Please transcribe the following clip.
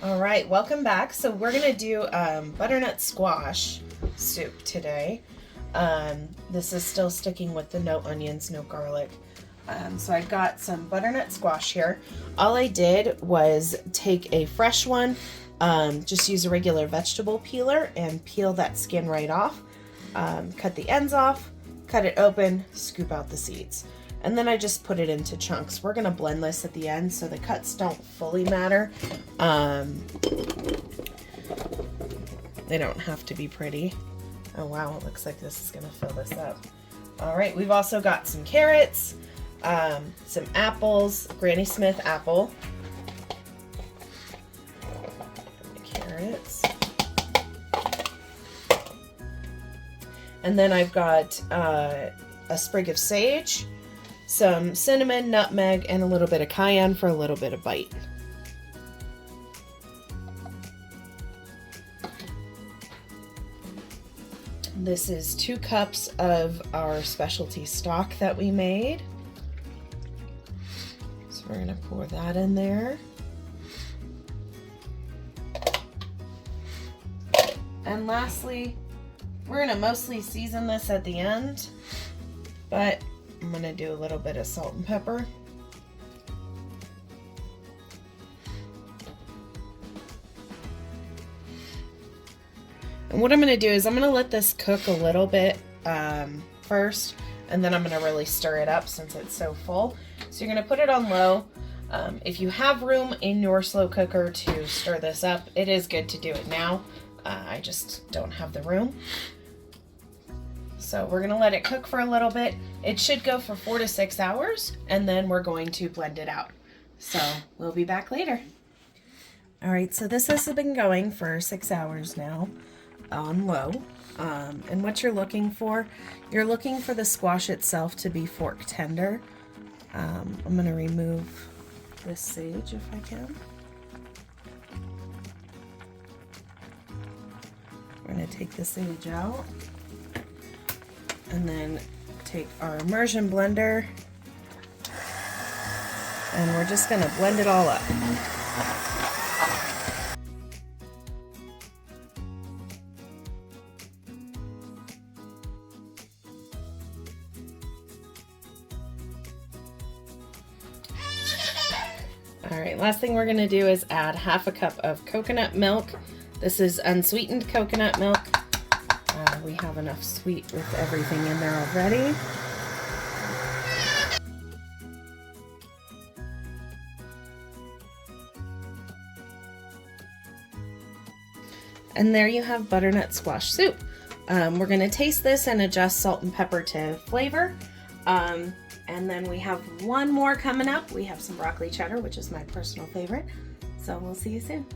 All right, welcome back. So we're gonna do butternut squash soup today. This is still sticking with the no onions, no garlic. So I got some butternut squash here. All I did was take a fresh one, just use a regular vegetable peeler and peel that skin right off. Cut the ends off, cut it open, scoop out the seeds. And then I just put it into chunks. We're gonna blend this at the end so the cuts don't fully matter. They don't have to be pretty. Oh wow, it looks like this is gonna fill this up. All right, we've also got some carrots, some apples, Granny Smith apple, the carrots. And then I've got a sprig of sage, some cinnamon, nutmeg, and a little bit of cayenne for a little bit of bite. This is 2 cups of our specialty stock that we made. So we're gonna pour that in there. And lastly, we're gonna mostly season this at the end, but I'm gonna do a little bit of salt and pepper. And what I'm gonna do is I'm gonna let this cook a little bit first, and then I'm gonna really stir it up since it's so full. So you're gonna put it on low. If you have room in your slow cooker to stir this up, it is good to do it now. I just don't have the room. So we're gonna let it cook for a little bit. It should go for 4 to 6 hours, and then we're going to blend it out. So we'll be back later. All right, so this has been going for 6 hours now on low. And what you're looking for the squash itself to be fork tender. I'm gonna remove this sage if I can. We're gonna take the sage out. And then take our immersion blender and we're just gonna blend it all up. All right, last thing we're gonna do is add 1/2 cup of coconut milk. This is unsweetened coconut milk. We have enough sweet with everything in there already. And there you have butternut squash soup. We're going to taste this and adjust salt and pepper to flavor. And then we have one more coming up. We have some broccoli cheddar, which is my personal favorite. So we'll see you soon.